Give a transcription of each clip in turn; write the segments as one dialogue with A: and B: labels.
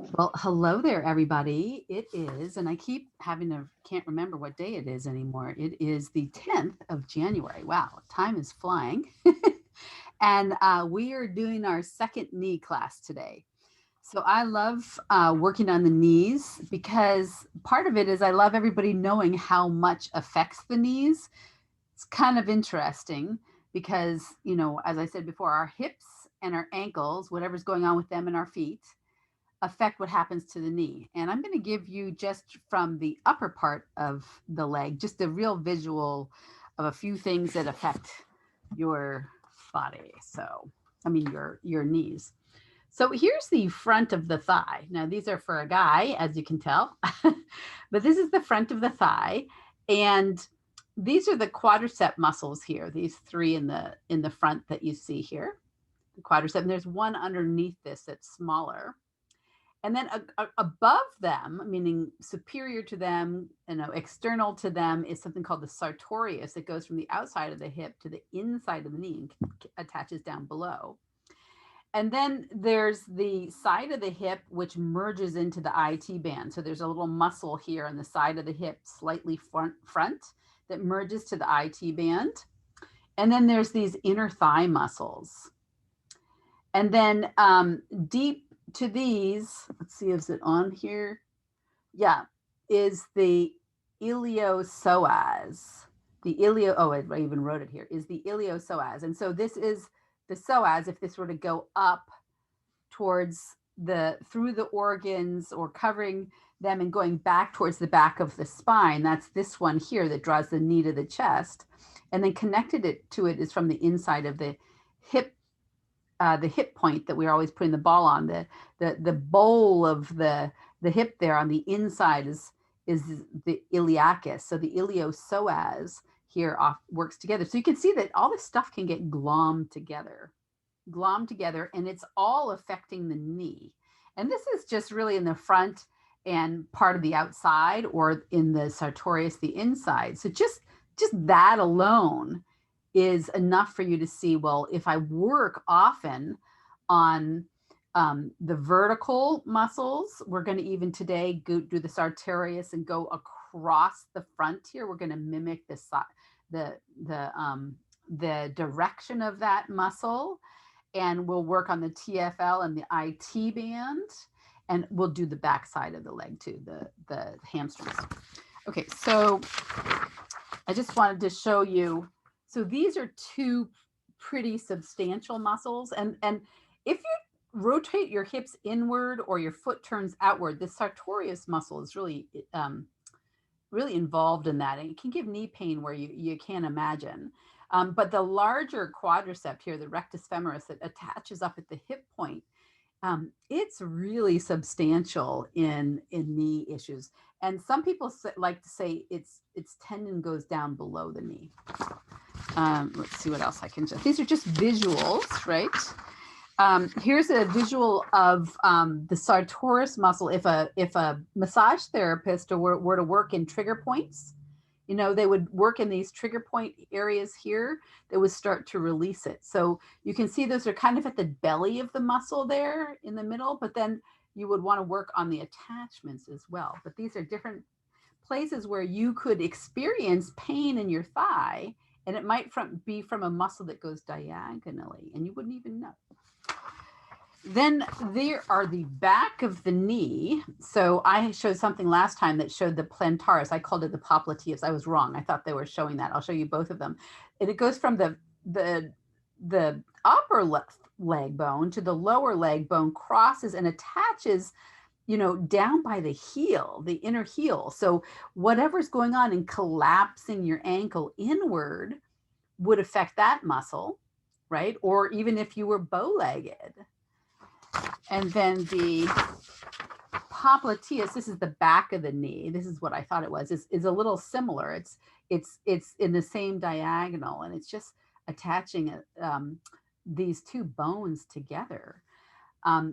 A: Well, hello there, everybody. It is, and I keep can't remember what day it is anymore. It is the 10th of January. Wow, time is flying. And we are doing our second knee class today. So I love working on the knees because part of it is I love everybody knowing how much affects the knees. It's kind of interesting because, as I said before, our hips and our ankles, whatever's going on with them and our feet, affect what happens to the knee. And I'm going to give you just from the upper part of the leg, just a real visual of a few things that affect your body. So, I mean, your knees. So here's the front of the thigh. Now these are for a guy, as you can tell, but this is the front of the thigh. And these are the quadricep muscles here, these three in the front that you see here, the quadricep. And there's one underneath this that's smaller. And then above them, meaning superior to them, external to them, is something called the sartorius. It goes from the outside of the hip to the inside of the knee and attaches down below. And then there's the side of the hip, which merges into the IT band. So there's a little muscle here on the side of the hip, slightly front that merges to the IT band. And then there's these inner thigh muscles. And then deep to these, let's see, is it on here? Yeah, is the iliopsoas. I even wrote it here, is the iliopsoas. And so this is the psoas, if this were to go up towards through the organs or covering them and going back towards the back of the spine, that's this one here that draws the knee to the chest. And then connected to it is from the inside of the hip point that we're always putting the ball on. The bowl of the hip there on the inside is the iliacus. So the iliopsoas here works together. So you can see that all this stuff can get glommed together, and it's all affecting the knee. And this is just really in the front and part of the outside, or in the sartorius, the inside. So just that alone is enough for you to see, well, if I work often on the vertical muscles, we're going to even today do the sartorius and go across the front here. We're going to mimic the direction of that muscle, and we'll work on the TFL and the IT band, and we'll do the back side of the leg too, the hamstrings. Okay, so I just wanted to show you. So these are two pretty substantial muscles. And if you rotate your hips inward or your foot turns outward, the sartorius muscle is really, really involved in that. And it can give knee pain where you can't imagine. But the larger quadricep here, the rectus femoris, that attaches up at the hip point, it's really substantial in knee issues. And some people like to say its tendon goes down below the knee. Let's see what else I can just. These are just visuals, right? Here's a visual of the sartorius muscle. If a massage therapist were to work in trigger points, they would work in these trigger point areas here. They would start to release it. So you can see those are kind of at the belly of the muscle there in the middle, but then you would want to work on the attachments as well. But these are different places where you could experience pain in your thigh, and it might be from a muscle that goes diagonally, and you wouldn't even know. Then there are the back of the knee. So I showed something last time that showed the plantaris. I called it the popliteus. I was wrong. I thought they were showing that. I'll show you both of them. And it goes from the upper leg bone to the lower leg bone, crosses and attaches, down by the heel, the inner heel. So whatever's going on in collapsing your ankle inward would affect that muscle, right? Or even if you were bow-legged. And then the popliteus, this is the back of the knee. This is what I thought it was, is a little similar. It's in the same diagonal, and it's just attaching these two bones together.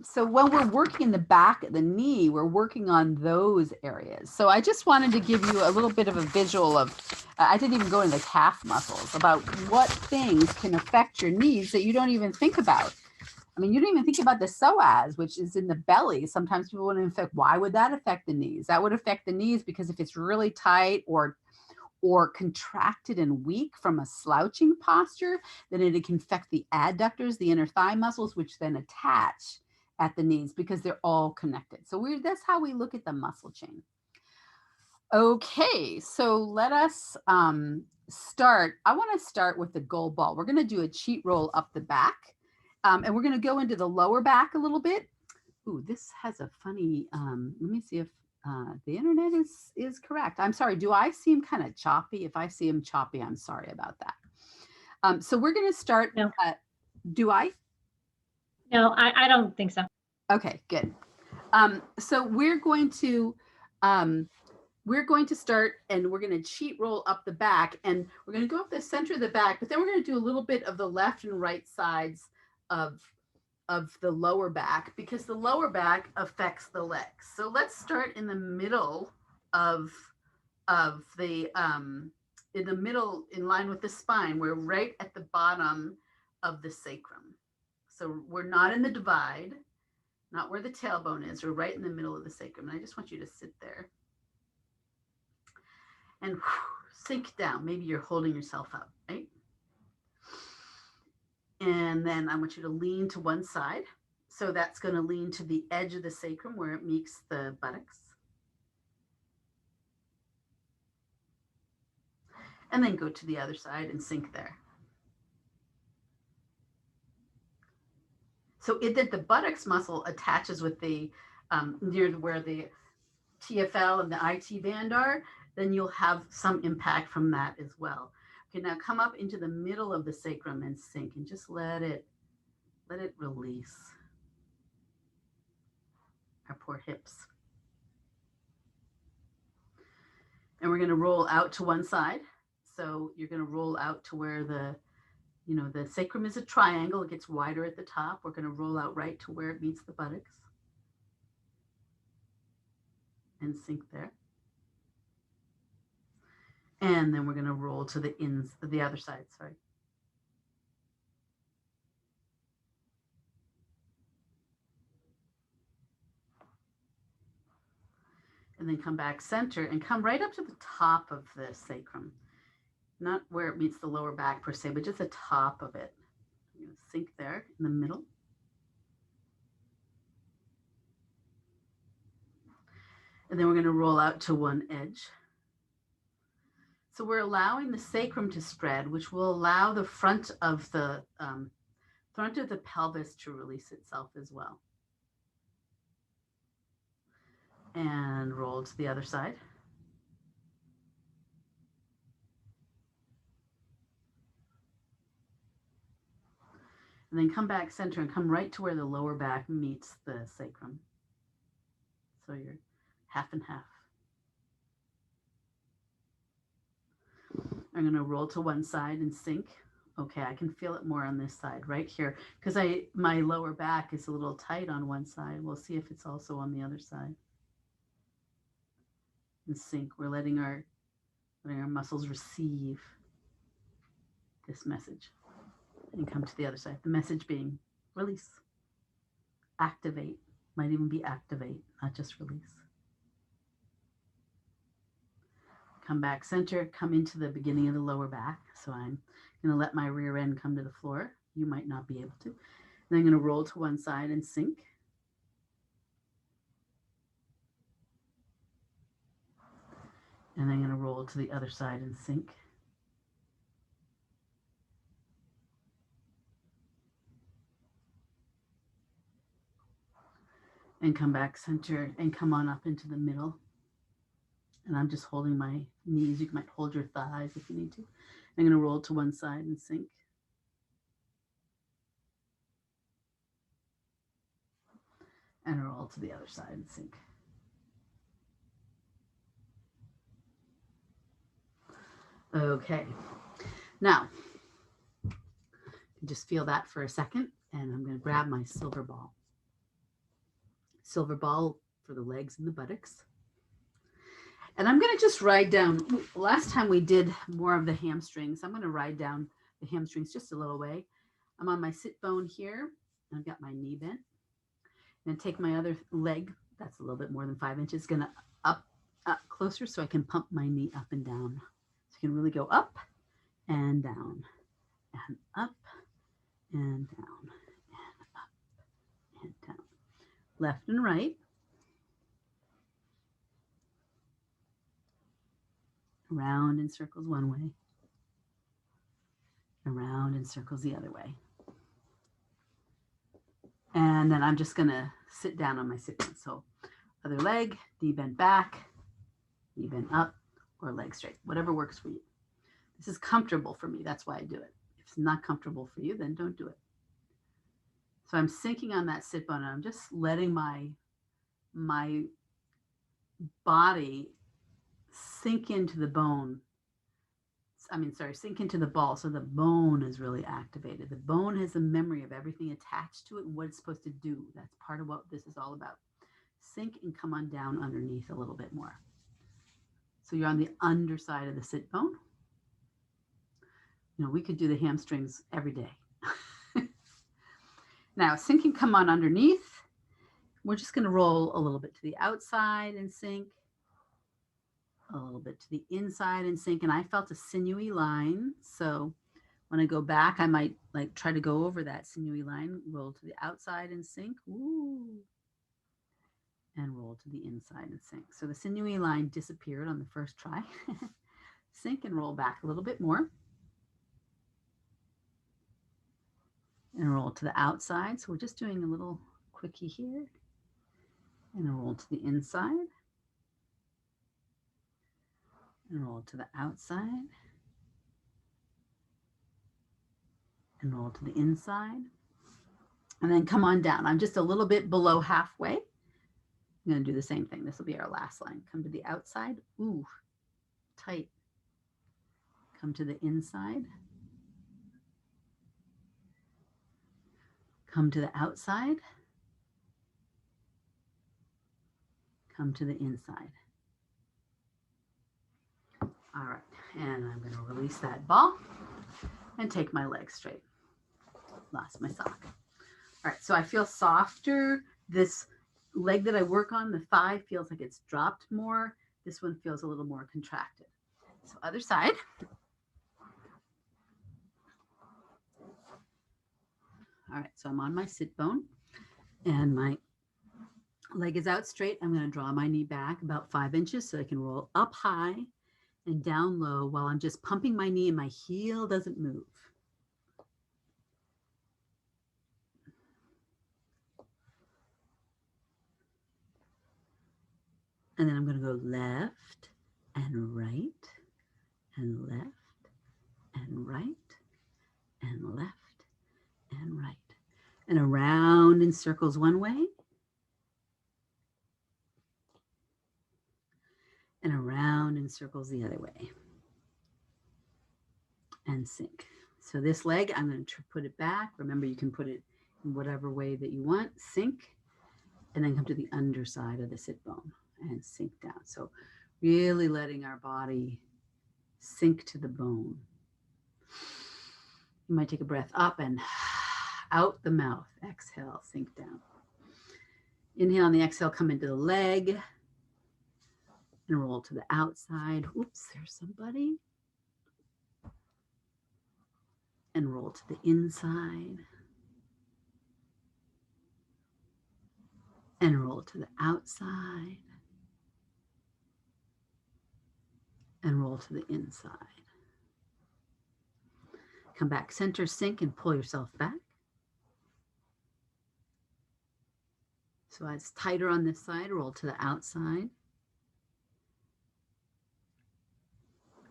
A: So when we're working in the back of the knee, we're working on those areas. So I just wanted to give you a little bit of a visual of, I didn't even go into the calf muscles, about what things can affect your knees that you don't even think about. I mean, you don't even think about the psoas, which is in the belly. Sometimes people want to affect, why would that affect the knees? That would affect the knees because if it's really tight or contracted and weak from a slouching posture, then it can affect the adductors, the inner thigh muscles, which then attach at the knees because they're all connected. So that's how we look at the muscle chain. Okay, so let us start. I want to start with the goal ball. We're going to do a cheat roll up the back, and we're going to go into the lower back a little bit. Ooh, this has a funny, let me see if the internet is correct. I'm sorry, do I seem kind of choppy? If I see them choppy, I'm sorry about that. So we're going to start.
B: No.
A: Do I?
B: No, I don't think so.
A: Okay, good. So we're going to start and we're going to cheat roll up the back, and we're going to go up the center of the back, but then we're going to do a little bit of the left and right sides of the lower back because the lower back affects the legs. So let's start in the middle of the in the middle, in line with the spine. We're right at the bottom of the sacrum. So we're not in the divide, not where the tailbone is. We're right in the middle of the sacrum. And I just want you to sit there and sink down. Maybe you're holding yourself up, right? And then I want you to lean to one side. So that's going to lean to the edge of the sacrum where it meets the buttocks. And then go to the other side and sink there. So that the buttocks muscle attaches with the near where the TFL and the IT band are, then you'll have some impact from that as well. Okay, now come up into the middle of the sacrum and sink and just let it release. Our poor hips. And we're going to roll out to one side. So you're going to roll out to where the sacrum is a triangle. It gets wider at the top. We're going to roll out right to where it meets the buttocks and sink there. And then we're going to roll to the other side, sorry. And then come back center and come right up to the top of the sacrum. Not where it meets the lower back per se, but just the top of it. I'm going to sink there in the middle. And then we're going to roll out to one edge. So we're allowing the sacrum to spread, which will allow the front of the pelvis to release itself as well. And roll to the other side. And then come back center and come right to where the lower back meets the sacrum. So you're half and half. I'm going to roll to one side and sink. Okay, I can feel it more on this side right here because my lower back is a little tight on one side. We'll see if it's also on the other side. And sink. We're letting our muscles receive this message and come to the other side. The message being release, activate, might even be activate, not just release. Come back center, come into the beginning of the lower back. So I'm going to let my rear end come to the floor. You might not be able to. Then I'm going to roll to one side and sink. And I'm going to roll to the other side and sink. And come back center and come on up into the middle. And I'm just holding my knees. You might hold your thighs if you need to. I'm going to roll to one side and sink. And roll to the other side and sink. Okay. Now, just feel that for a second. And I'm going to grab my silver ball. Silver ball for the legs and the buttocks. And I'm going to just ride down. Last time we did more of the hamstrings. I'm going to ride down the hamstrings just a little way. I'm on my sit bone here. I've got my knee bent. And take my other leg, that's a little bit more than 5 inches, gonna up closer so I can pump my knee up and down. So you can really go up and down and up and down and up and down. Left and right. Around in circles one way. Around in circles the other way. And then I'm just gonna sit down on my sit bone. So other leg, knee bent back, knee bent up, or leg straight, whatever works for you. This is comfortable for me. That's why I do it. If it's not comfortable for you, then don't do it. So I'm sinking on that sit bone and I'm just letting my body sink into the bone. Sink into the ball so the bone is really activated. The bone has a memory of everything attached to it and what it's supposed to do. That's part of what this is all about. Sink and come on down underneath a little bit more. So you're on the underside of the sit bone. You know, we could do the hamstrings every day. Now, sink and come on underneath. We're just going to roll a little bit to the outside and sink. A little bit to the inside and sink. And I felt a sinewy line. So when I go back, I might like try to go over that sinewy line, roll to the outside and sink. Ooh. And roll to the inside and sink. So the sinewy line disappeared on the first try. Sink and roll back a little bit more. And roll to the outside. So we're just doing a little quickie here. And roll to the inside. And roll to the outside. And roll to the inside. And then come on down. I'm just a little bit below halfway. I'm going to do the same thing. This will be our last line. Come to the outside. Ooh, tight. Come to the inside. Come to the outside. Come to the inside. All right, and I'm going to release that ball and take my leg straight. Lost my sock. All right, so I feel softer. This leg that I work on, the thigh, feels like it's dropped more. This one feels a little more contracted. So other side. All right, so I'm on my sit bone and my leg is out straight. I'm going to draw my knee back about 5 inches so I can roll up high and down low while I'm just pumping my knee and my heel doesn't move. And then I'm going to go left and right and left and right and left and right. And around in circles one way. And around in circles the other way. And sink. So this leg, I'm going to put it back. Remember, you can put it in whatever way that you want. Sink. And then come to the underside of the sit bone and sink down. So really letting our body sink to the bone. You might take a breath up and out the mouth. Exhale, sink down. Inhale on the exhale, come into the leg and roll to the outside. Oops, there's somebody. And roll to the inside. And roll to the outside. And roll to the inside. Come back, center, sink, and pull yourself back. So it's tighter on this side, roll to the outside.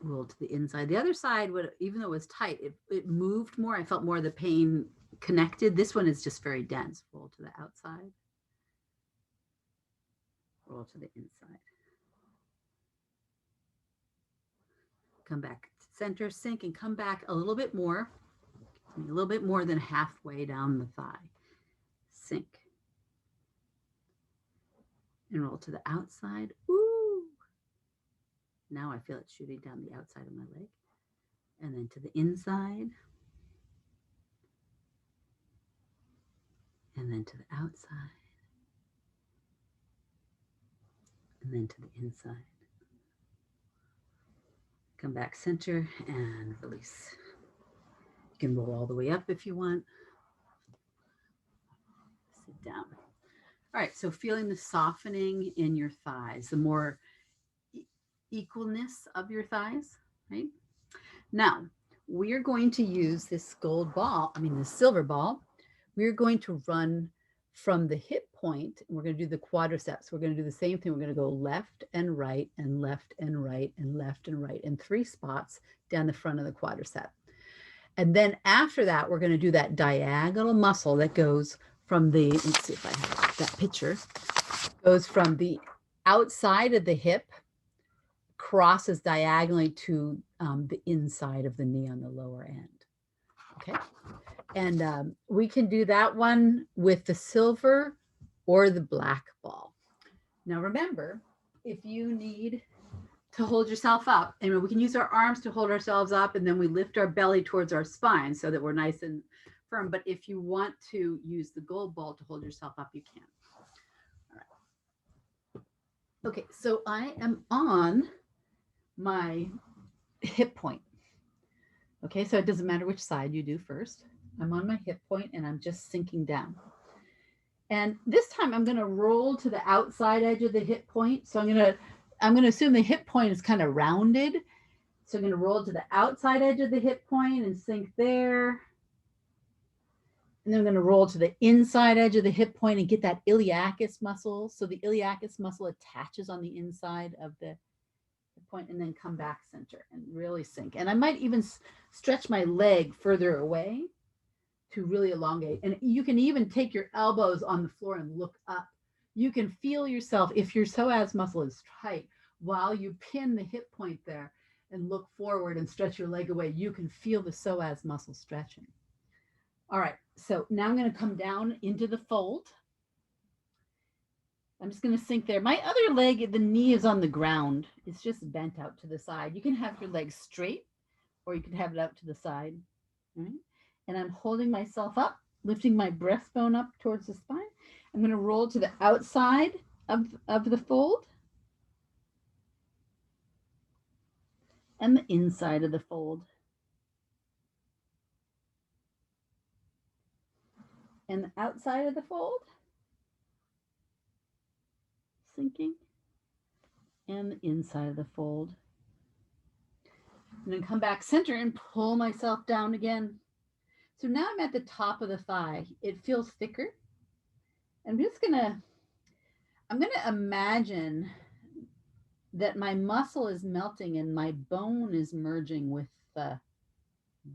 A: Roll to the inside. The other side, even though it was tight, it moved more. I felt more of the pain connected. This one is just very dense. Roll to the outside. Roll to the inside. Come back center, sink, and come back a little bit more. A little bit more than halfway down the thigh. Sink. And roll to the outside. Ooh. Now I feel it shooting down the outside of my leg. And then to the inside. and then to the outside, and then to the inside. Come back center and release. You can roll all the way up if you want. Sit down. All right, so feeling the softening in your thighs, the more equalness of your thighs, right? Now, we're going to use this the silver ball. We're going to run from the hip point, and we're going to do the quadriceps. We're going to do the same thing. We're going to go left and right and left and right and left and right in 3 spots down the front of the quadricep. And then after that, we're going to do that diagonal muscle that goes from the, let's see if I have that picture, goes from the outside of the hip, crosses diagonally to the inside of the knee on the lower end. Okay. And we can do that one with the silver or the black ball. Now remember, if you need to hold yourself up, and we can use our arms to hold ourselves up, and then we lift our belly towards our spine so that we're nice and firm. But if you want to use the gold ball to hold yourself up, you can. All right. Okay, so I am on my hip point. Okay, so it doesn't matter which side you do first. I'm on my hip point and I'm just sinking down. And this time I'm going to roll to the outside edge of the hip point. So I'm going to assume the hip point is kind of rounded. So I'm going to roll to the outside edge of the hip point and sink there. And then I'm going to roll to the inside edge of the hip point and get that iliacus muscle. So the iliacus muscle attaches on the inside of the point, and then come back center and really sink. And I might even stretch my leg further away to really elongate. And you can even take your elbows on the floor and look up. You can feel yourself, if your psoas muscle is tight, while you pin the hip point there and look forward and stretch your leg away, you can feel the psoas muscle stretching. All right, so now I'm going to come down into the fold. I'm just going to sink there. My other leg, the knee is on the ground. It's just bent out to the side. You can have your leg straight, or you can have it out to the side. Right? And I'm holding myself up, lifting my breastbone up towards the spine. I'm going to roll to the outside of the fold and the inside of the fold. And the outside of the fold. Sinking, and the inside of the fold. And then come back center and pull myself down again. So now I'm at the top of the thigh. It feels thicker. I'm gonna imagine that my muscle is melting and my bone is merging with the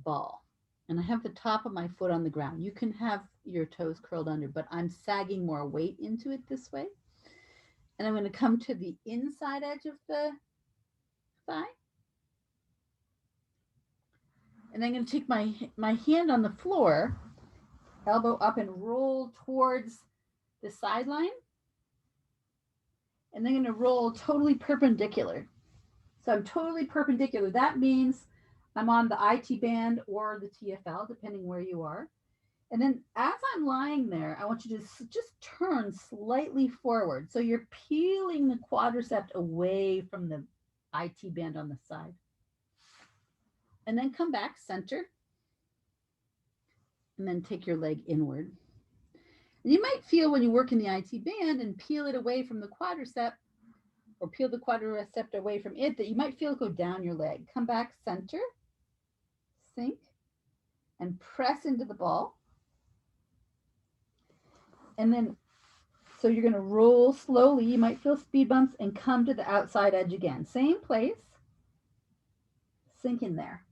A: ball. And I have the top of my foot on the ground. You can have your toes curled under, but I'm sagging more weight into it this way. And I'm going to come to the inside edge of the thigh. And I'm going to take my hand on the floor, elbow up, and roll towards the sideline. And then I'm going to roll totally perpendicular. So I'm totally perpendicular. That means I'm on the IT band or the TFL, depending where you are. And then as I'm lying there, I want you to just turn slightly forward. So you're peeling the quadricep away from the IT band on the side. And then come back center. And then take your leg inward. And you might feel when you work in the IT band and peel it away from the quadricep, or peel the quadricep away from it, that you might feel it go down your leg. Come back center, sink, and press into the ball. And then, so you're going to roll slowly. You might feel speed bumps and come to the outside edge again. Same place. Sink in there.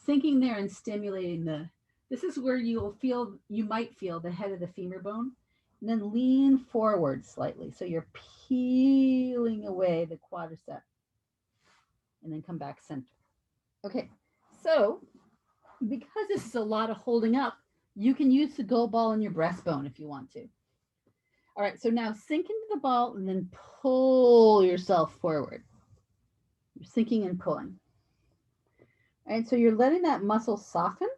A: Sinking there and stimulating this is where you might feel the head of the femur bone. And then lean forward slightly. So you're peeling away the quadricep. And then come back center. Okay, so because this is a lot of holding up, you can use the gold ball in your breastbone if you want to. All right, so now sink into the ball and then pull yourself forward. You're sinking and pulling. All right, so you're letting that muscle soften.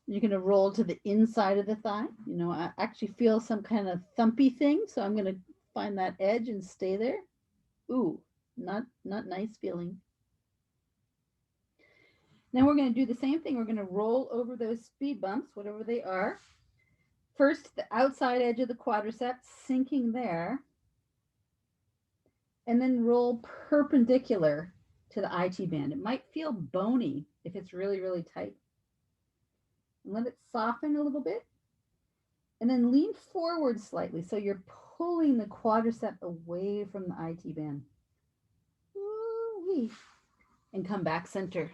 A: You're going to roll to the inside of the thigh. You know, I actually feel some kind of thumpy thing, so I'm going to find that edge and stay there. Ooh, not nice feeling. Now we're going to do the same thing. We're going to roll over those speed bumps, whatever they are. First, the outside edge of the quadriceps, sinking there, and then roll perpendicular to the IT band. It might feel bony if it's really, really tight. And let it soften a little bit. And then lean forward slightly so you're pulling the quadricep away from the IT band. Woo-wee. And come back center.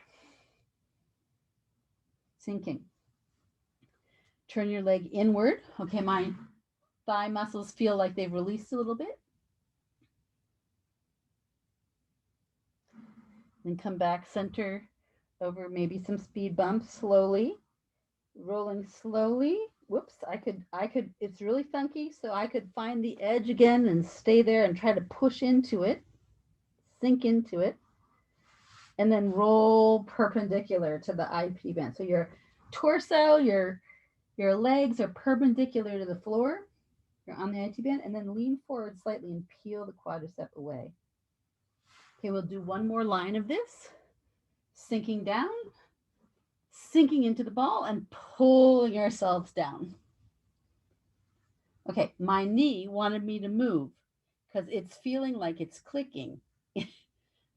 A: Sinking. Turn your leg inward. Okay, my thigh muscles feel like they've released a little bit. Then come back center over maybe some speed bumps slowly. Rolling slowly. Whoops, I could, it's really funky, so I could find the edge again and stay there and try to push into it, sink into it, and then roll perpendicular to the IP band. So your torso, your legs are perpendicular to the floor. You're on the IT band, and then lean forward slightly and peel the quadricep away. Okay, we'll do one more line of this. Sinking down, sinking into the ball, and pulling ourselves down. Okay, my knee wanted me to move because it's feeling like it's clicking.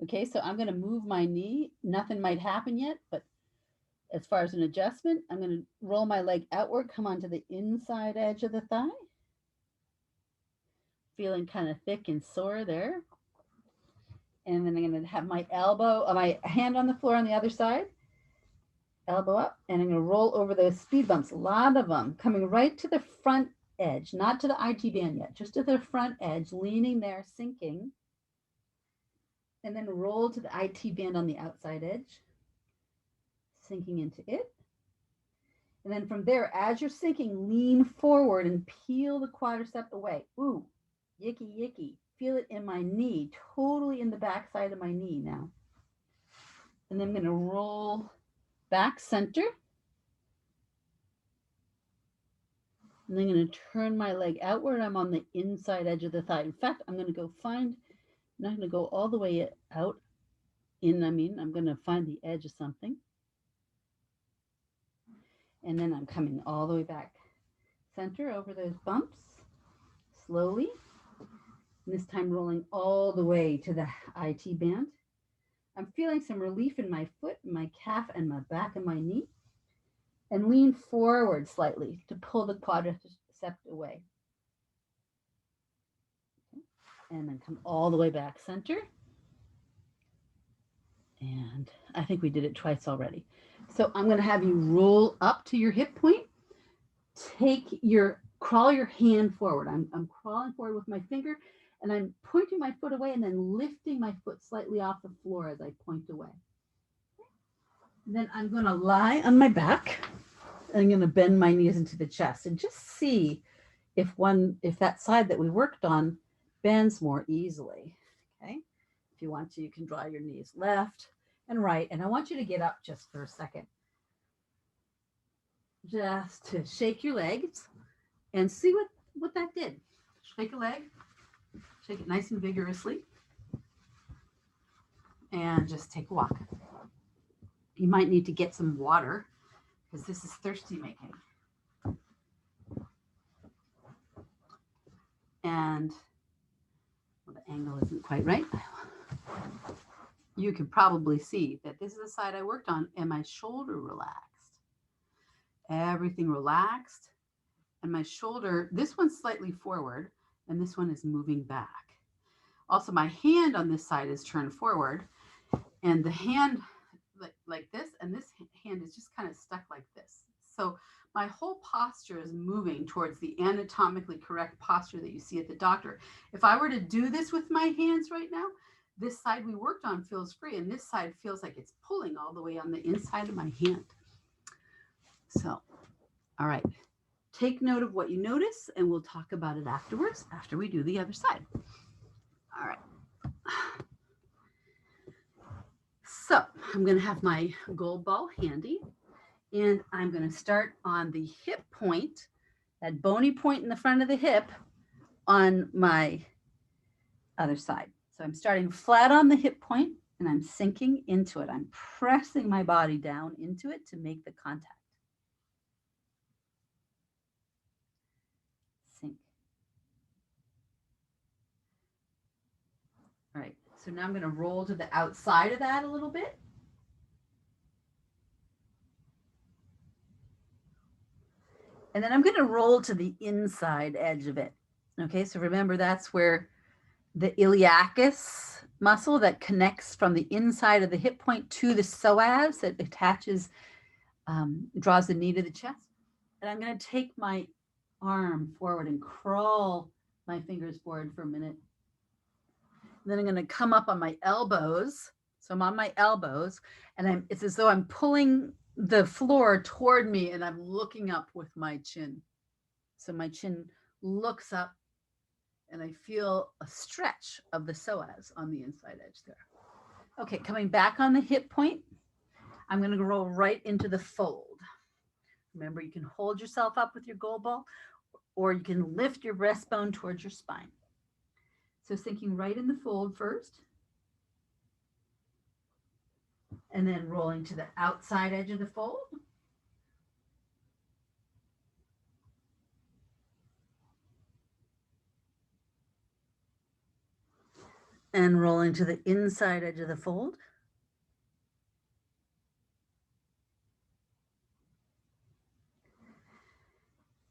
A: Okay, so I'm going to move my knee. Nothing might happen yet, but as far as an adjustment, I'm going to roll my leg outward, come onto the inside edge of the thigh. Feeling kind of thick and sore there. And then I'm going to have my elbow, my hand on the floor on the other side. Elbow up, and I'm going to roll over those speed bumps, a lot of them, coming right to the front edge, not to the IT band yet, just to the front edge, leaning there, sinking, and then roll to the IT band on the outside edge, sinking into it. And then from there, as you're sinking, lean forward and peel the quadricep away. Ooh, yicky, yicky. Feel it in my knee, totally in the back side of my knee now. And then I'm going to roll back center. And I'm going to turn my leg outward. I'm on the inside edge of the thigh. In fact, I'm going to go find, I'm not going to go all the way out in, I'm going to find the edge of something. And then I'm coming all the way back center over those bumps, slowly. And this time rolling all the way to the IT band. I'm feeling some relief in my foot, my calf, and my back of my knee. And lean forward slightly to pull the quadricep away. Okay. And then come all the way back center. And I think we did it twice already. So I'm going to have you roll up to your hip point. Crawl your hand forward. I'm crawling forward with my finger, and I'm pointing my foot away and then lifting my foot slightly off the floor as I point away. And then I'm going to lie on my back. I'm going to bend my knees into the chest and just see if that side that we worked on bends more easily. Okay. If you want to, you can draw your knees left and right. And I want you to get up just for a second. Just to shake your legs and see what that did. Shake a leg, shake it nice and vigorously, and just take a walk. You might need to get some water because this is thirsty making. And well, the angle isn't quite right. You can probably see that this is the side I worked on, and my shoulder relaxed. Everything relaxed, and my shoulder, this one's slightly forward, and this one is moving back. Also, my hand on this side is turned forward, and the hand like this, and this hand is just kind of stuck like this. So my whole posture is moving towards the anatomically correct posture that you see at the doctor. If I were to do this with my hands right now, this side we worked on feels free, and this side feels like it's pulling all the way on the inside of my hand. So, all right, take note of what you notice, and we'll talk about it afterwards, after we do the other side. All right. So I'm going to have my gold ball handy, And I'm going to start on the hip point, that bony point in the front of the hip on my other side. So I'm starting flat on the hip point and I'm sinking into it. I'm pressing my body down into it to make the contact. Sink. All right, so now I'm going to roll to the outside of that a little bit. And then I'm going to roll to the inside edge of it. Okay, so remember that's where the iliacus muscle that connects from the inside of the hip point to the psoas that attaches, draws the knee to the chest. And I'm going to take my arm forward and crawl my fingers forward for a minute. And then I'm going to come up on my elbows. So I'm on my elbows and it's as though I'm pulling the floor toward me and I'm looking up with my chin. So my chin looks up and I feel a stretch of the psoas on the inside edge there. Okay, coming back on the hip point, I'm going to roll right into the fold. Remember, you can hold yourself up with your gold ball or you can lift your breastbone towards your spine. So sinking right in the fold first. And then rolling to the outside edge of the fold. And rolling to the inside edge of the fold.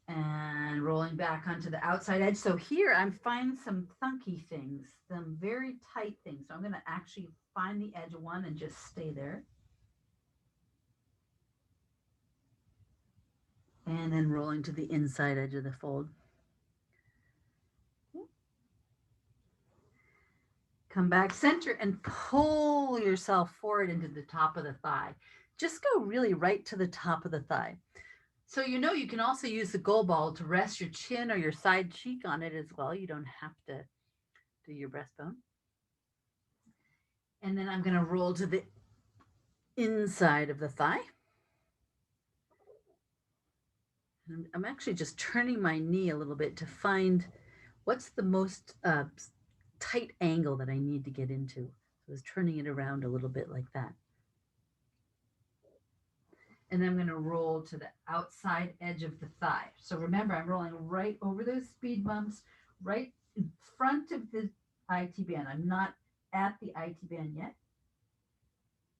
A: And rolling back onto the outside edge. So here I'm finding some thunky things, some very tight things. So I'm going to actually find the edge of one and just stay there. And then rolling to the inside edge of the fold. Come back center and pull yourself forward into the top of the thigh. Just go really right to the top of the thigh. So you know you can also use the gold ball to rest your chin or your side cheek on it as well. You don't have to do your breastbone. And then I'm going to roll to the inside of the thigh. And I'm actually just turning my knee a little bit to find what's the most tight angle that I need to get into. So I was turning it around a little bit like that. And then I'm going to roll to the outside edge of the thigh. So remember, I'm rolling right over those speed bumps, right in front of the IT band. I'm not at the IT band yet.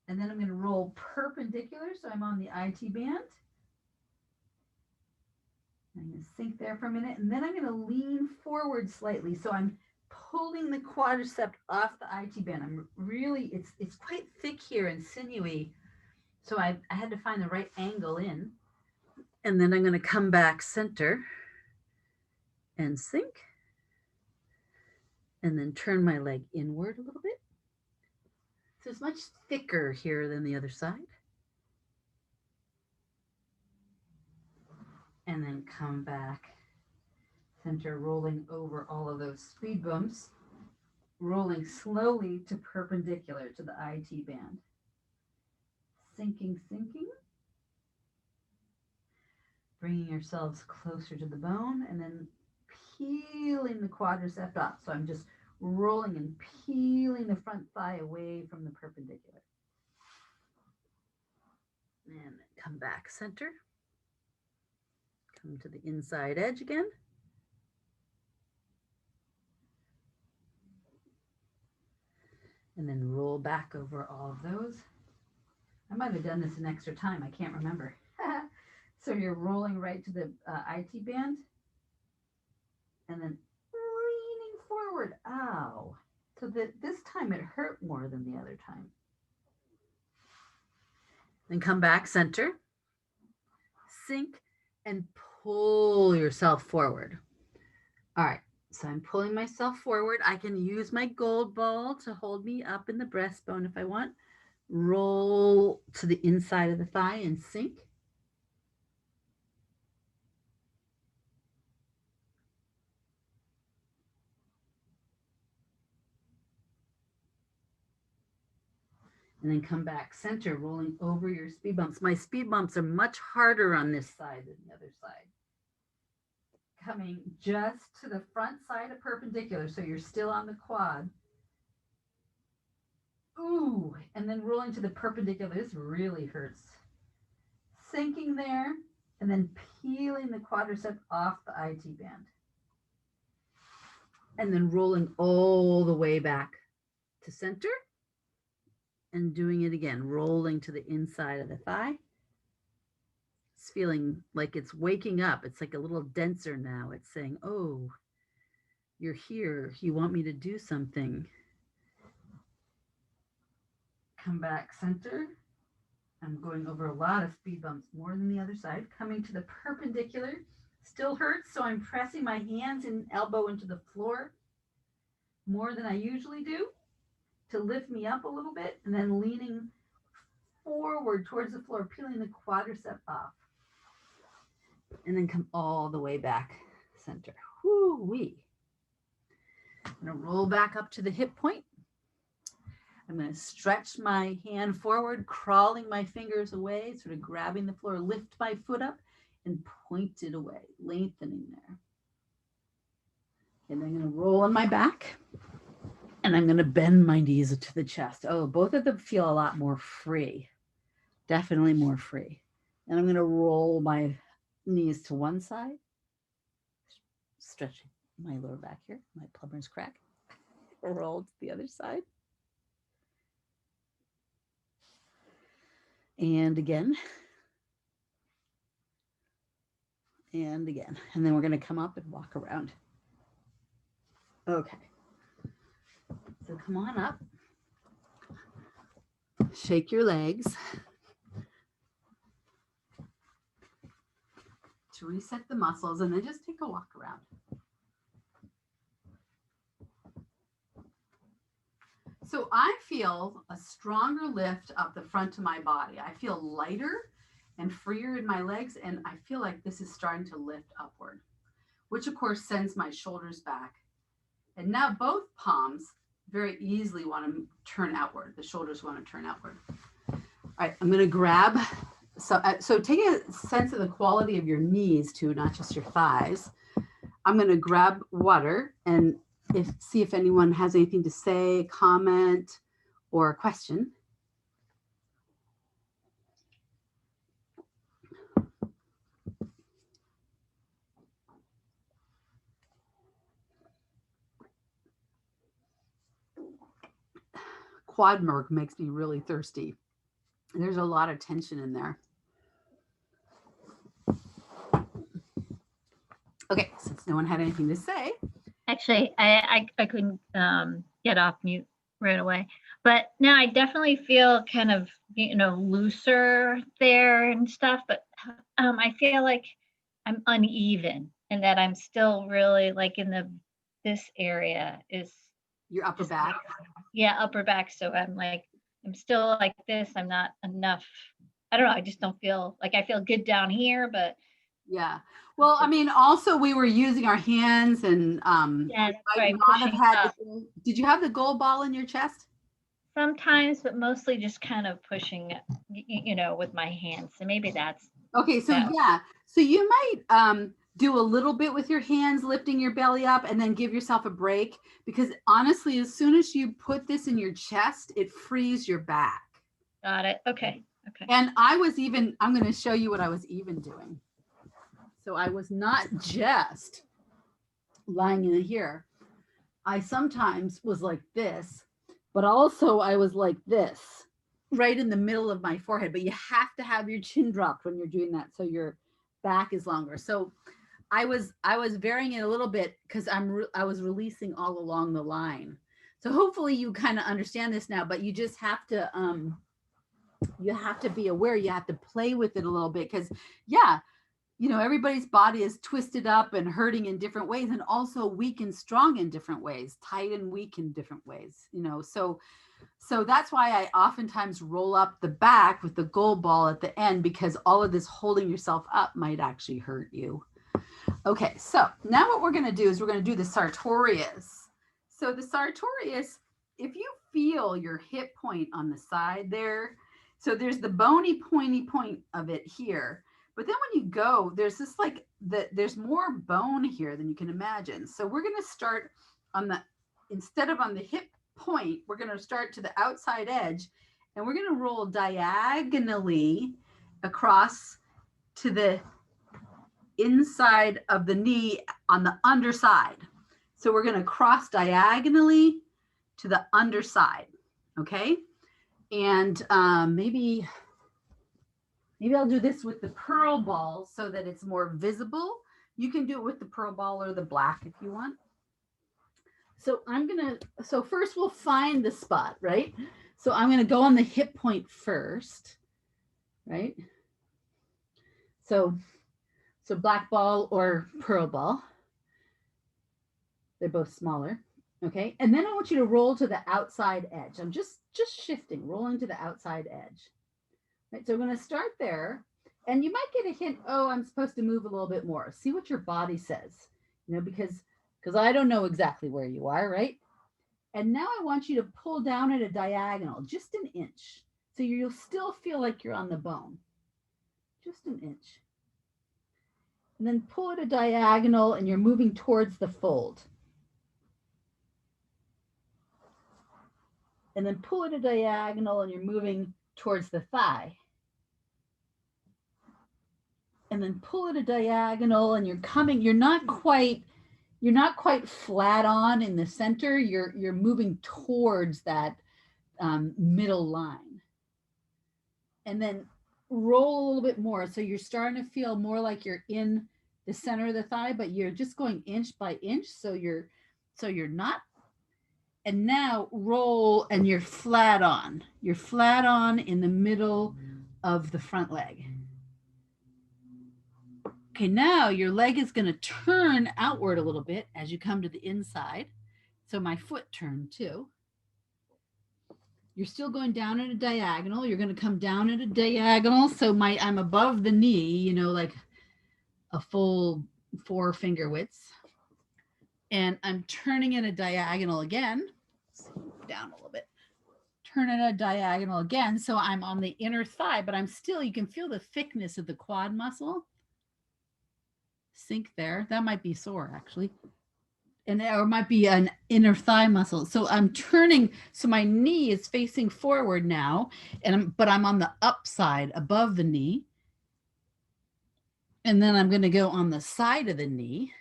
A: And then I'm going to roll perpendicular. So I'm on the IT band. I'm going to sink there for a minute. And then I'm going to lean forward slightly. So I'm pulling the quadricep off the IT band. I'm really, it's quite thick here and sinewy. So I had to find the right angle in. And then I'm going to come back center and sink. And then turn my leg inward a little bit. So it's much thicker here than the other side. And then come back center, rolling over all of those speed bumps, rolling slowly to perpendicular to the IT band. Sinking, sinking. Bringing yourselves closer to the bone and then peeling the quadricep up. So I'm just rolling and peeling the front thigh away from the perpendicular. And then come back center. Come to the inside edge again. And then roll back over all of those. I might have done this an extra time. I can't remember. So you're rolling right to the IT band. And then leaning forward. Ow. So that this time it hurt more than the other time. Then come back center. Sink and pull yourself forward. All right. So I'm pulling myself forward. I can use my gold ball to hold me up in the breastbone if I want. Roll to the inside of the thigh and sink. and then come back center, rolling over your speed bumps. My speed bumps are much harder on this side than the other side. Coming just to the front side of perpendicular, so you're still on the quad. Ooh, and then rolling to the perpendicular. This really hurts. Sinking there, and then peeling the quadricep off the IT band. And then rolling all the way back to center. And doing it again, rolling to the inside of the thigh. It's feeling like it's waking up. It's like a little denser now. It's saying, oh, you're here. You want me to do something. Come back center. I'm going over a lot of speed bumps, more than the other side. Coming to the perpendicular. Still hurts, so I'm pressing my hands and elbow into the floor more than I usually do to lift me up a little bit, and then leaning forward towards the floor, peeling the quadricep off. And then come all the way back center. Whoo-wee. I'm going to roll back up to the hip point. I'm going to stretch my hand forward, crawling my fingers away, sort of grabbing the floor, lift my foot up and point it away, lengthening there. And I'm going to roll on my back and I'm going to bend my knees to the chest. Oh, both of them feel a lot more free, definitely more free. And I'm going to roll my knees to one side, stretching my lower back here, my plumber's crack. Roll to the other side. And again. And again. And then we're going to come up and walk around. Okay. So come on up. Shake your legs. To reset the muscles, and then just take a walk around. So I feel a stronger lift up the front of my body. I feel lighter and freer in my legs, and I feel like this is starting to lift upward, which of course sends my shoulders back. And now both palms very easily want to turn outward. The shoulders want to turn outward. All right, I'm going to grab. So take a sense of the quality of your knees too, not just your thighs. I'm going to grab water and see if anyone has anything to say, comment, or a question. Quad milk makes me really thirsty. There's a lot of tension in there. Okay, since no one had anything to say.
B: Actually, I couldn't get off mute right away. But now I definitely feel kind of, looser there and stuff. But I feel like I'm uneven and that I'm still really like in this area is
A: your upper back.
B: Yeah, upper back. So I'm still like this. I'm not enough. I don't know. I just don't feel like I feel good down here, but
A: yeah. Well, I mean, also we were using our hands and
B: yeah,
A: right. Not have had did you have the gold ball in your chest?
B: Sometimes, but mostly just kind of pushing, with my hands. So maybe that's
A: okay. So yeah. So you might do a little bit with your hands, lifting your belly up, and then give yourself a break, because honestly, as soon as you put this in your chest, it frees your back.
B: Got it. Okay. Okay.
A: And I'm going to show you what I was even doing. So I was not just lying in here. I sometimes was like this, but also I was like this, right in the middle of my forehead. But you have to have your chin dropped when you're doing that, so your back is longer. So I was varying it a little bit because I was releasing all along the line. So hopefully you kind of understand this now. But you just have to be aware. You have to play with it a little bit, because yeah. Everybody's body is twisted up and hurting in different ways, and also weak and strong in different ways, tight and weak in different ways, so that's why I oftentimes roll up the back with the gold ball at the end, because all of this holding yourself up might actually hurt you. Okay, so now what we're going to do is we're going to do the Sartorius. So the Sartorius, if you feel your hip point on the side there. So there's the bony pointy point of it here. But then when you go, there's this like there's more bone here than you can imagine. So we're going to start on the, instead of on the hip point, we're going to start to the outside edge, and we're going to roll diagonally across to the inside of the knee on the underside. So we're going to cross diagonally to the underside. Okay. And maybe I'll do this with the pearl ball so that it's more visible. You can do it with the pearl ball or the black if you want. So so first we'll find the spot, right? So I'm going to go on the hip point first, right? So black ball or pearl ball. They're both smaller. Okay. And then I want you to roll to the outside edge. I'm just shifting, rolling to the outside edge. Right. So I'm going to start there, and you might get a hint, oh, I'm supposed to move a little bit more. See what your body says, because I don't know exactly where you are, right? And now I want you to pull down at a diagonal, just an inch. So you'll still feel like you're on the bone, just an inch. And then pull at a diagonal, and you're moving towards the fold. And then pull at a diagonal, and you're moving towards the thigh. And then pull at a diagonal, and you're not quite flat on in the center. You're moving towards that middle line. And then roll a little bit more. So you're starting to feel more like you're in the center of the thigh, but you're just going inch by inch. So you're not. And now roll, and you're flat on. You're flat on in the middle of the front leg. Okay, now your leg is going to turn outward a little bit as you come to the inside. So my foot turned too. You're still going down at a diagonal. You're going to come down at a diagonal. So I'm above the knee, like a full 4 finger widths. And I'm turning at a diagonal again. Down a little bit. Turn at a diagonal again. So I'm on the inner thigh, but you can feel the thickness of the quad muscle. Sink there. That might be sore actually. Or it might be an inner thigh muscle. So I'm turning, so my knee is facing forward now, but I'm on the upside above the knee. And then I'm going to go on the side of the knee,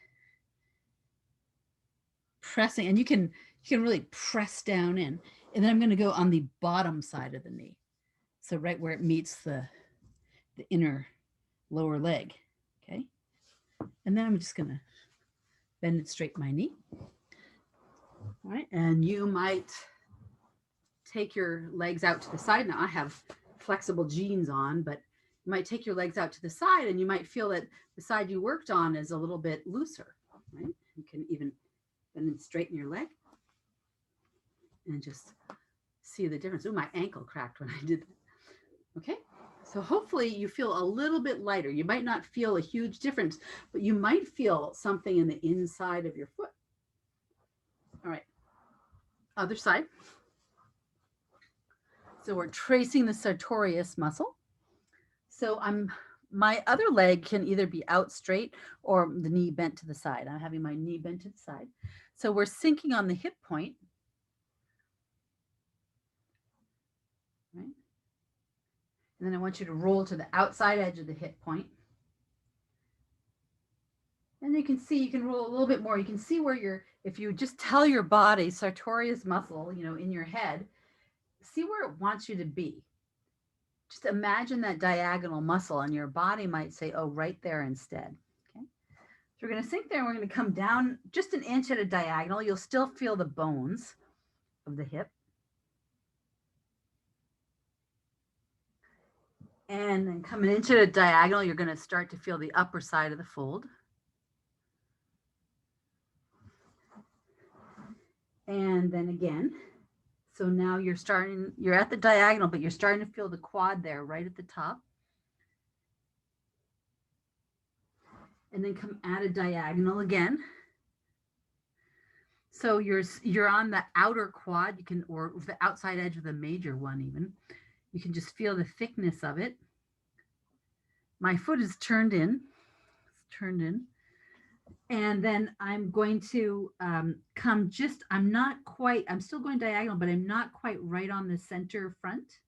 A: pressing, and you can really press down in. And then I'm going to go on the bottom side of the knee. So right where it meets the inner lower leg. Okay. And then I'm just going to bend and straighten my knee. All right. And you might take your legs out to the side. Now I have flexible jeans on, but you might take your legs out to the side, and you might feel that the side you worked on is a little bit looser, right? You can even bend and straighten your leg and just see the difference. Oh, my ankle cracked when I did that. Okay. So hopefully you feel a little bit lighter. You might not feel a huge difference, but you might feel something in the inside of your foot. All right. Other side. So we're tracing the sartorius muscle. So my other leg can either be out straight or the knee bent to the side. I'm having my knee bent to the side. So we're sinking on the hip point. Right? And then I want you to roll to the outside edge of the hip point. And you can roll a little bit more. You can see where if you just tell your body, sartorius muscle, in your head, see where it wants you to be. Just imagine that diagonal muscle, and your body might say, oh, right there instead. Okay. So we're going to sink there, and we're going to come down just an inch at a diagonal. You'll still feel the bones of the hip. And then coming into a diagonal, you're going to start to feel the upper side of the fold. And then again, so now you're at the diagonal, but you're starting to feel the quad there right at the top. And then come at a diagonal again. So you're on the outer quad, you can, or the outside edge of the major one even. You can just feel the thickness of it. My foot is turned in. It's turned in. And then I'm going to come just, I'm still going diagonal, but I'm not quite right on the center front.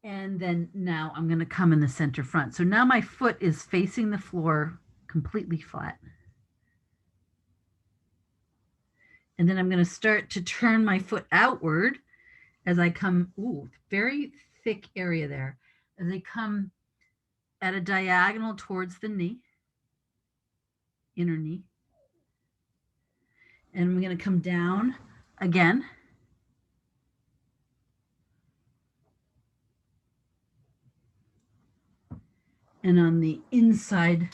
A: And then now I'm going to come in the center front. So now my foot is facing the floor completely flat. And then I'm going to start to turn my foot outward as I come, ooh, very thick area there. As I come at a diagonal towards the knee, inner knee. And I'm going to come down again. And on the inside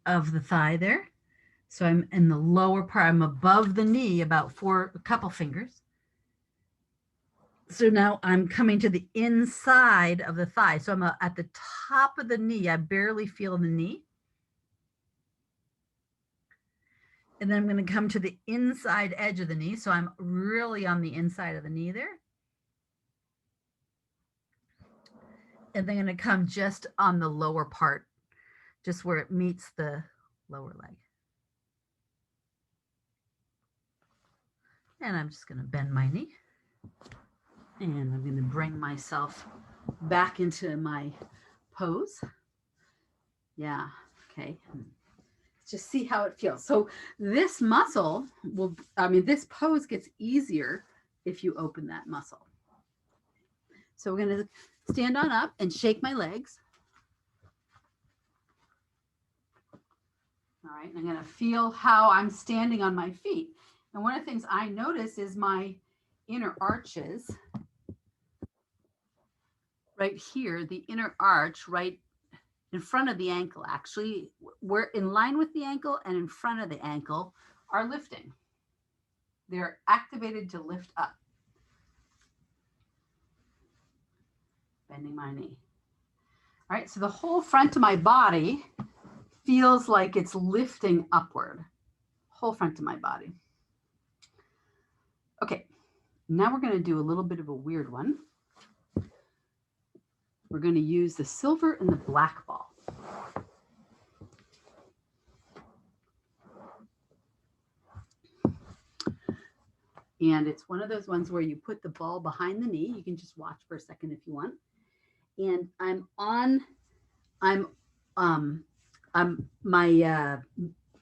A: of the thigh there. So I'm in the lower part, I'm above the knee about a couple fingers. So now I'm coming to the inside of the thigh. So I'm at the top of the knee. I barely feel the knee. And then I'm going to come to the inside edge of the knee. So I'm really on the inside of the knee there. And then I'm going to come just on the lower part, just where it meets the lower leg. And I'm just going to bend my knee. And I'm going to bring myself back into my pose. Yeah, okay. Just see how it feels. So this muscle this pose gets easier if you open that muscle. So we're going to stand on up and shake my legs. All right, and I'm going to feel how I'm standing on my feet. And one of the things I notice is my inner arches right here, the inner arch right in front of the ankle, actually, we're in line with the ankle and in front of the ankle are lifting. They're activated to lift up. Bending my knee. All right, so the whole front of my body feels like it's lifting upward. Whole front of my body. Okay, now we're going to do a little bit of a weird one. We're going to use the silver and the black ball. And it's one of those ones where you put the ball behind the knee. You can just watch for a second if you want. And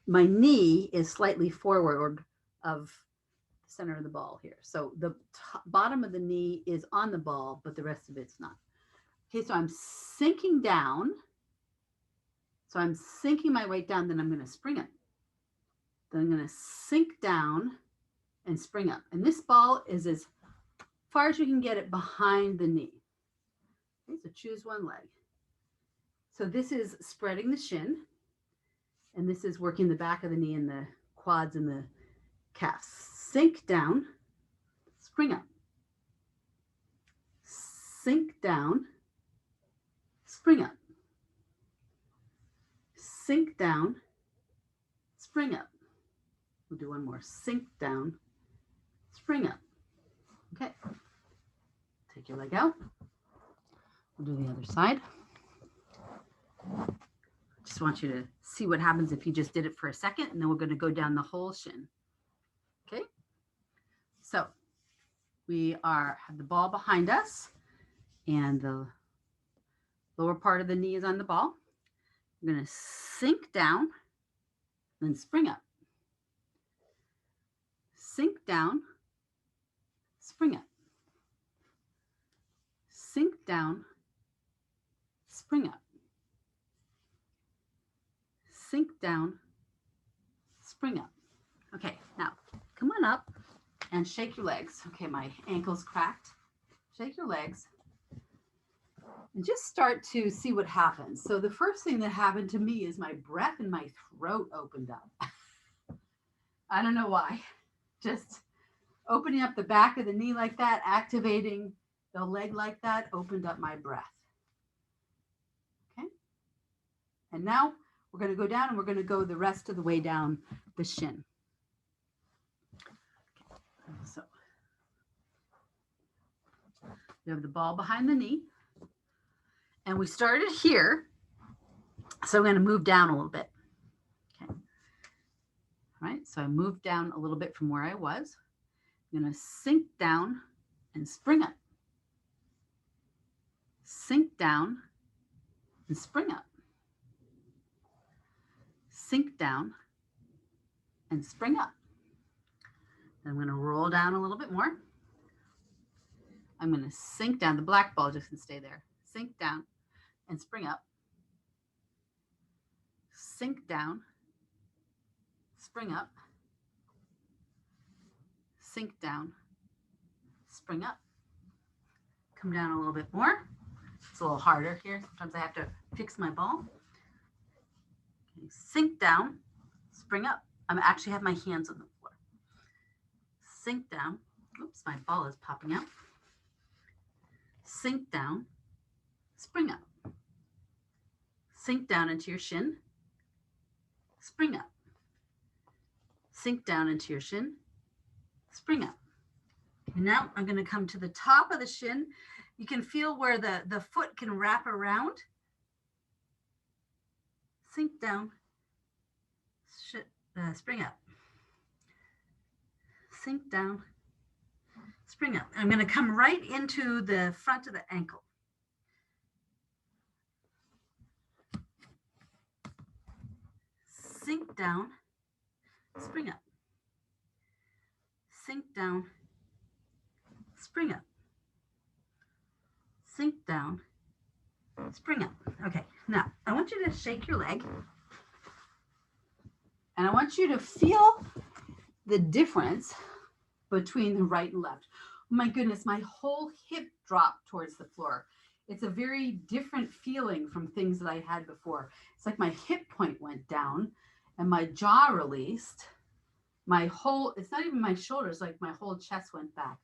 A: my knee is slightly forward of the center of the ball here. So the bottom of the knee is on the ball, but the rest of it's not. Okay, so I'm sinking down. So I'm sinking my weight down, then I'm going to spring up. Then I'm going to sink down and spring up. And this ball is as far as you can get it behind the knee. Okay, so choose one leg. So this is spreading the shin, and this is working the back of the knee and the quads and the calves. Sink down, spring up. Sink down, spring up. Sink down, spring up. We'll do one more. Sink down, spring up. Okay. Take your leg out. We'll do the other side. Just want you to see what happens if you just did it for a second, and then we're going to go down the whole shin. Okay. So we have the ball behind us, and the lower part of the knee is on the ball. We're going to sink down, then spring up. Sink down, spring up. Sink down, spring up. Sink down, spring up. Okay, now come on up and shake your legs. Okay, my ankle's cracked. Shake your legs and just start to see what happens. So the first thing that happened to me is my breath in my throat opened up. I don't know why. Just opening up the back of the knee like that, activating the leg like that, opened up my breath. Okay. And now We're going to go down and we're going to go the rest of the way down the shin. Okay, so you have the ball behind the knee. And we started here. So I'm going to move down a little bit. Okay. All right. So I moved down a little bit from where I was. I'm going to sink down and spring up. Sink down and spring up. Sink down and spring up. Then I'm going to roll down a little bit more. I'm going to sink down. The black ball just can stay there. Sink down and spring up. Sink down, spring up. Sink down, spring up. Come down a little bit more. It's a little harder here. Sometimes I have to fix my ball. Okay, sink down, spring up. I actually have my hands on the floor. Sink down. Oops, my ball is popping out. Sink down, spring up. Sink down into your shin. Spring up. Sink down into your shin. Spring up. And now I'm going to come to the top of the shin. You can feel where the foot can wrap around. Sink down. Spring up. Sink down. Spring up. I'm going to come right into the front of the ankle. Sink down, spring up. Sink down, spring up. Sink down, spring up. Okay, now I want you to shake your leg. And I want you to feel the difference between the right and left. Oh my goodness, my whole hip dropped towards the floor. It's a very different feeling from things that I had before. It's like my hip point went down and my jaw released. It's not even my shoulders, like my whole chest went back.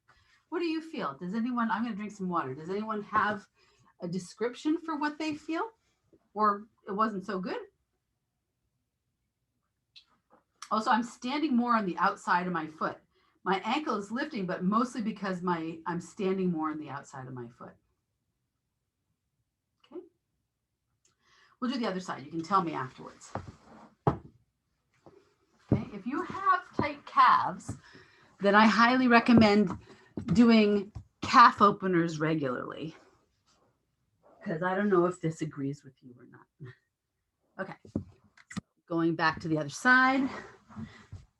A: What do you feel? Does anyone, I'm going to drink some water. Does anyone have a description for what they feel? Or it wasn't so good? Also, I'm standing more on the outside of my foot. My ankle is lifting, but mostly because I'm standing more on the outside of my foot. Okay. We'll do the other side. You can tell me afterwards. Okay. If you have tight calves, then I highly recommend doing calf openers regularly. Because I don't know if this agrees with you or not. Okay. Going back to the other side.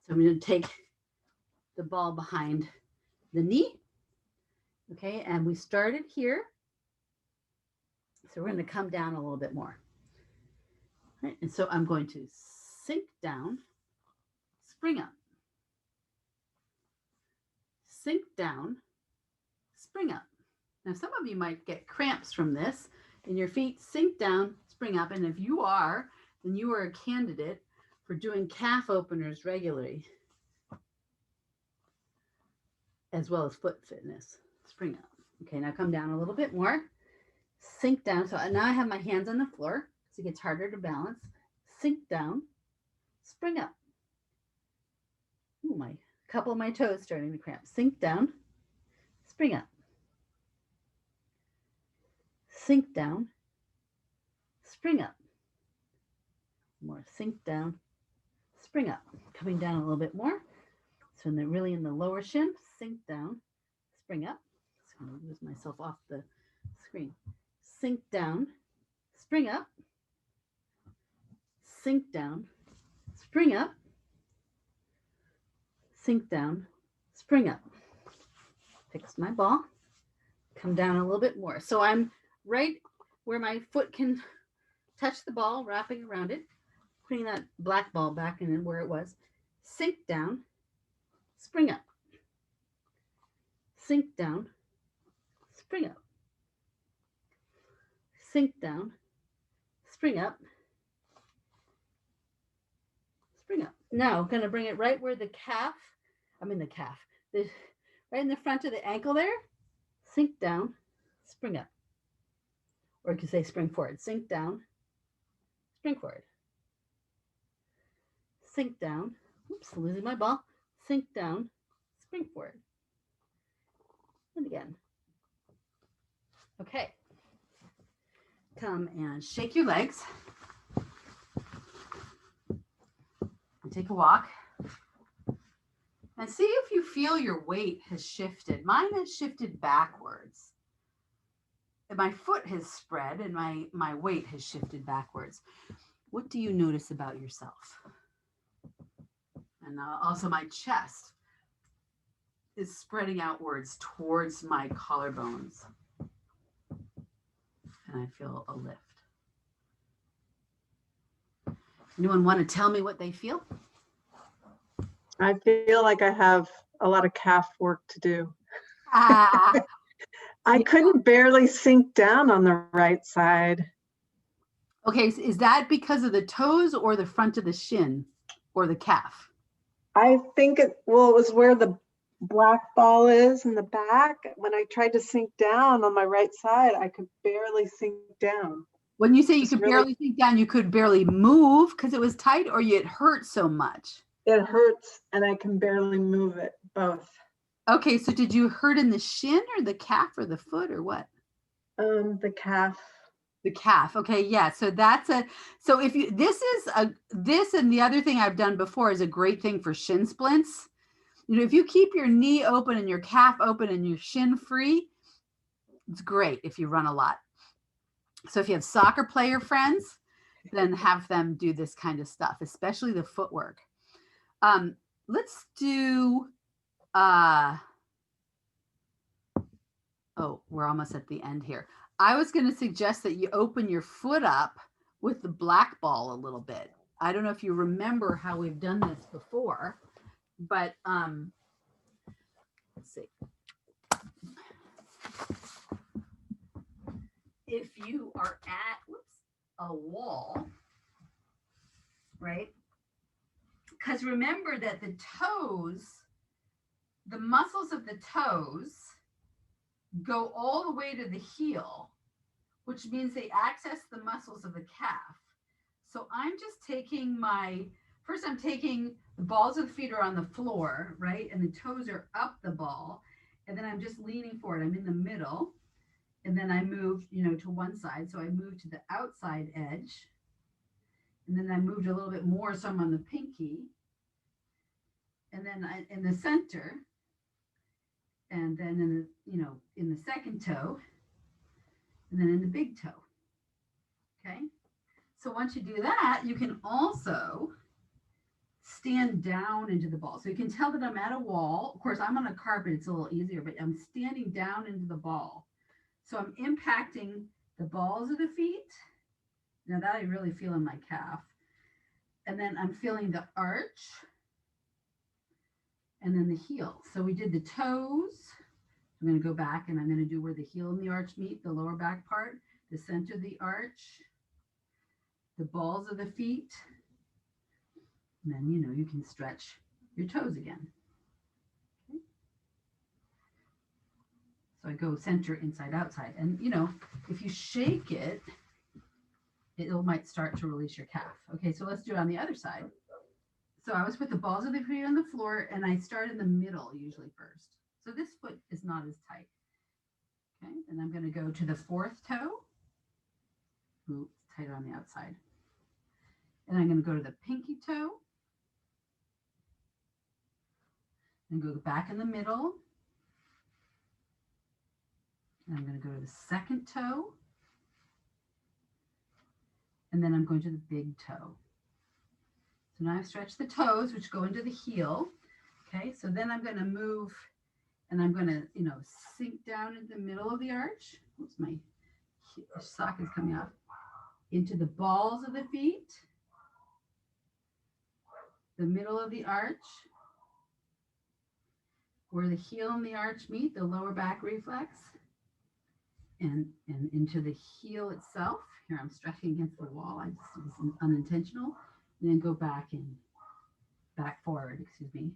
A: So I'm going to take the ball behind the knee. Okay, and we started here. So we're going to come down a little bit more. All right, and so I'm going to sink down, spring up. Sink down, spring up. Now, some of you might get cramps from this in your feet. Sink down, spring up. And if you are, then you are a candidate for doing calf openers regularly, as well as foot fitness. Spring up. Okay, now come down a little bit more. Sink down. So now I have my hands on the floor, so it gets harder to balance. Sink down, spring up. Ooh, my couple of my toes starting to cramp. Sink down, spring up. Sink down, spring up. More. Sink down, spring up. Coming down a little bit more. So really in the lower shin, sink down, spring up. So I'm going to lose myself off the screen. Sink down, spring up. Sink down, spring up. Sink down, spring up. Fix my ball. Come down a little bit more. So I'm right where my foot can touch the ball, wrapping around it, putting that black ball back in where it was. Sink down, spring up. Sink down, spring up. Sink down, spring up. Spring up. Now I'm going to bring it right where the calf, right in the front of the ankle there. Sink down, spring up. Or you can say spring forward. Sink down, spring forward. sink down. Oops, losing my ball. Sink down, spring forward. And again. Okay. Come and shake your legs. And take a walk. And see if you feel your weight has shifted. Mine has shifted backwards. And my foot has spread and my weight has shifted backwards. What do you notice about yourself? And also my chest is spreading outwards towards my collarbones. And I feel a lift. Anyone want to tell me what they feel?
C: I feel like I have a lot of calf work to do.
A: Ah,
C: I couldn't barely sink down on the right side.
A: okay, so is that because of the toes or the front of the shin or the calf?
C: I think it was where the black ball is in the back. When I tried to sink down on my right side, I could barely sink down.
A: When you say you
C: Just
A: could
C: really-
A: barely sink down, you could barely move because it was tight, or it hurt so much?
C: It hurts and I can barely move it, both.
A: Okay, so did you hurt in the shin or the calf or the foot or what?
C: The calf.
A: The calf. Okay, yeah. So so if you this and the other thing I've done before is a great thing for shin splints. You know, if you keep your knee open and your calf open and your shin free, it's great if you run a lot. So if you have soccer player friends, then have them do this kind of stuff, especially the footwork. Let's do oh, we're almost at the end here. I was going to suggest that you open your foot up with the black ball a little bit. I don't know if you remember how we've done this before, but let's see. If you are at a wall, right? Because remember that the toes, the muscles of the toes go all the way to the heel, which means they access the muscles of the calf. So I'm just taking first I'm taking the balls of the feet are on the floor, right? And the toes are up the ball. And then I'm just leaning forward. I'm in the middle. And then I move, to one side. So I move to the outside edge. And then I moved a little bit more. So I'm on the pinky. And then in the center. And then in the second toe. And then in the big toe. Okay. So once you do that, you can also stand down into the ball. So you can tell that I'm at a wall. Of course, I'm on a carpet. It's a little easier, but I'm standing down into the ball. So I'm impacting the balls of the feet. Now that I really feel in my calf. And then I'm feeling the arch. And then the heel. So we did the toes. I'm going to go back and I'm going to do where the heel and the arch meet, the lower back part, the center of the arch, the balls of the feet. And then, you can stretch your toes again. Okay. So I go center, inside, outside. And, if you shake it, it might start to release your calf. Okay, so let's do it on the other side. So I always put the balls of the feet on the floor and I start in the middle usually first. So this foot is not as tight. Okay, and I'm going to go to the fourth toe. Ooh, it's tighter on the outside. And I'm going to go to the pinky toe. And go back in the middle. And I'm going to go to the second toe. And then I'm going to the big toe. So now I've stretched the toes, which go into the heel. Okay, so then I'm going to move and I'm going to, sink down in the middle of the arch. Oops, my sock is coming off. Into the balls of the feet. The middle of the arch. Where the heel and the arch meet, the lower back reflex. And into the heel itself. Here I'm stretching against the wall. It was unintentional. And then go back forward, excuse me.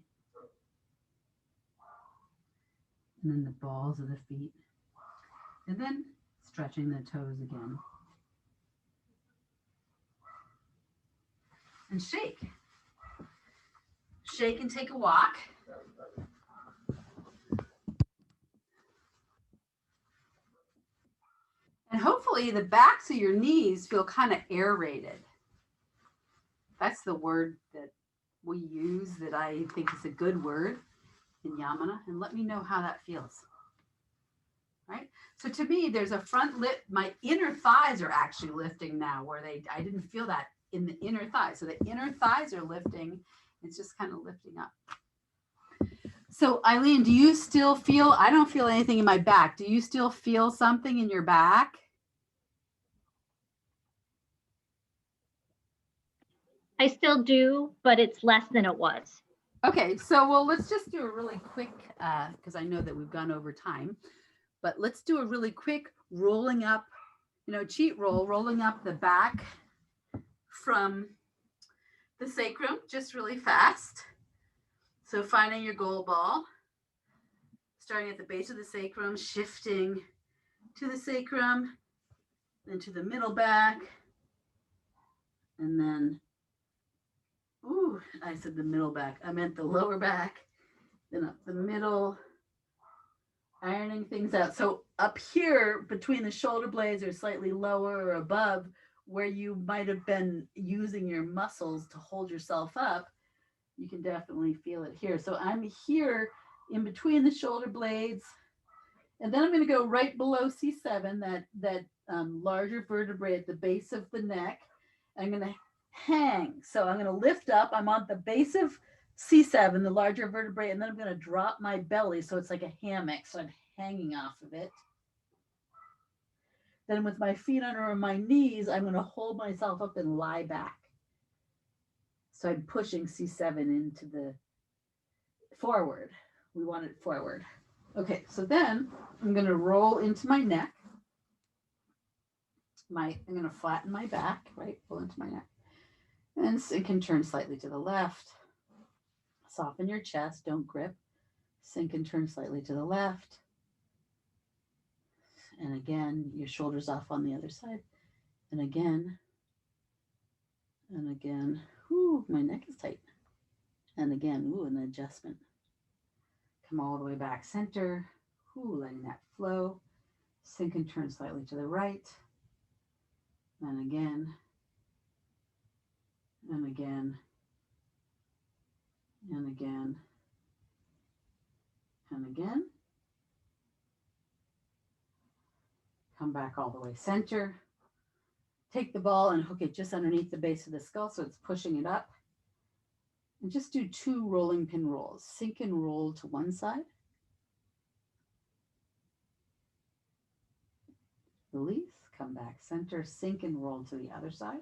A: And then the balls of the feet. And then stretching the toes again. And shake. shake and take a walk. And hopefully the backs of your knees feel kind of aerated. That's the word that we use that I think is a good word in Yamuna. And let me know how that feels. Right? So to me, there's a front lift. My inner thighs are actually lifting now where I didn't feel that in the inner thighs. So the inner thighs are lifting. It's just kind of lifting up. So Eileen, do you still feel, I don't feel anything in my back. Do you still feel something in your back?
B: I still do, but it's less than it was.
A: Okay, so well, let's just do a really quick, because I know that we've gone over time, but let's do a really quick rolling up, cheat roll, rolling up the back from the sacrum, just really fast. So finding your goal ball, starting at the base of the sacrum, shifting to the sacrum, then to the middle back, and then, ooh, I said the middle back. I meant the lower back, then up the middle, ironing things out. So up here between the shoulder blades or slightly lower or above where you might have been using your muscles to hold yourself up, you can definitely feel it here. So I'm here in between the shoulder blades, and then I'm going to go right below C7, that larger vertebrae at the base of the neck. I'm going to hang. So I'm going to lift up. I'm on the base of C7, the larger vertebrae, and then I'm going to drop my belly. So it's like a hammock. So I'm hanging off of it. Then with my feet under my knees, I'm going to hold myself up and lie back. So I'm pushing C7 into the forward. We want it forward. Okay, so then I'm going to roll into my neck. I'm going to flatten my back, right? Pull into my neck. And sink and turn slightly to the left. Soften your chest, don't grip. Sink and turn slightly to the left. And again, your shoulders off on the other side. And again. And again. Ooh, my neck is tight. And again, ooh, an adjustment. Come all the way back center. Ooh, letting that flow. Sink and turn slightly to the right. And again. And again. And again. And again. Come back all the way center. Take the ball and hook it just underneath the base of the skull so it's pushing it up. And just do 2 rolling pin rolls. Sink and roll to one side. Release, come back center, sink and roll to the other side.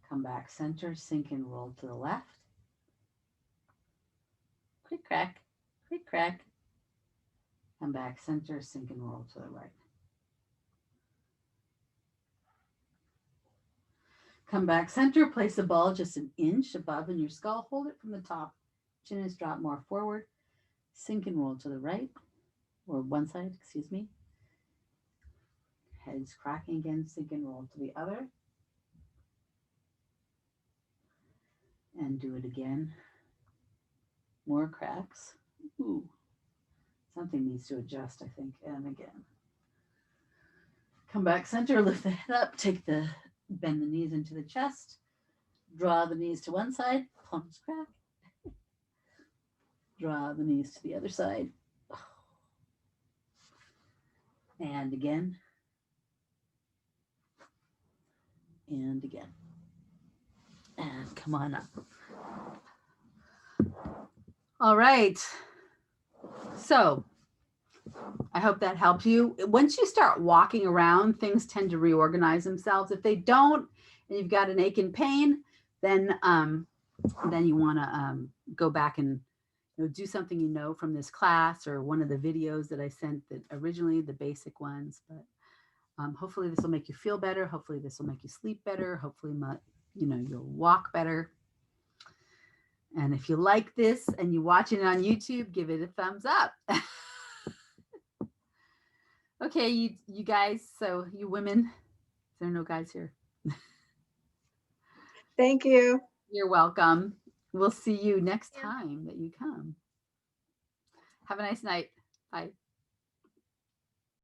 A: Come back center, sink and roll to the left. Quick crack, quick crack. Come back center, sink and roll to the right. Come back center, place the ball just an inch above in your skull. Hold it from the top. Chin is dropped more forward. Sink and roll to the right, or one side, excuse me. Head's cracking again, sink and roll to the other. And do it again. More cracks. Ooh, something needs to adjust, I think. And again. Come back center, lift the head up, bend the knees into the chest, draw the knees to one side, plunge crack. Draw the knees to the other side. And again. And again. And come on up. All right. So I hope that helps you. Once you start walking around, things tend to reorganize themselves. If they don't, and you've got an ache and pain, then you want to go back and do something from this class or one of the videos that I sent that originally, the basic ones. But hopefully this will make you feel better. Hopefully this will make you sleep better. Hopefully you'll walk better. And if you like this and you're watching it on YouTube, give it a thumbs up. Okay, you guys, so you women, is there no guys here?
C: Thank you.
A: You're welcome. We'll see you next
B: Yeah.
A: time that you come. Have a nice night. Bye.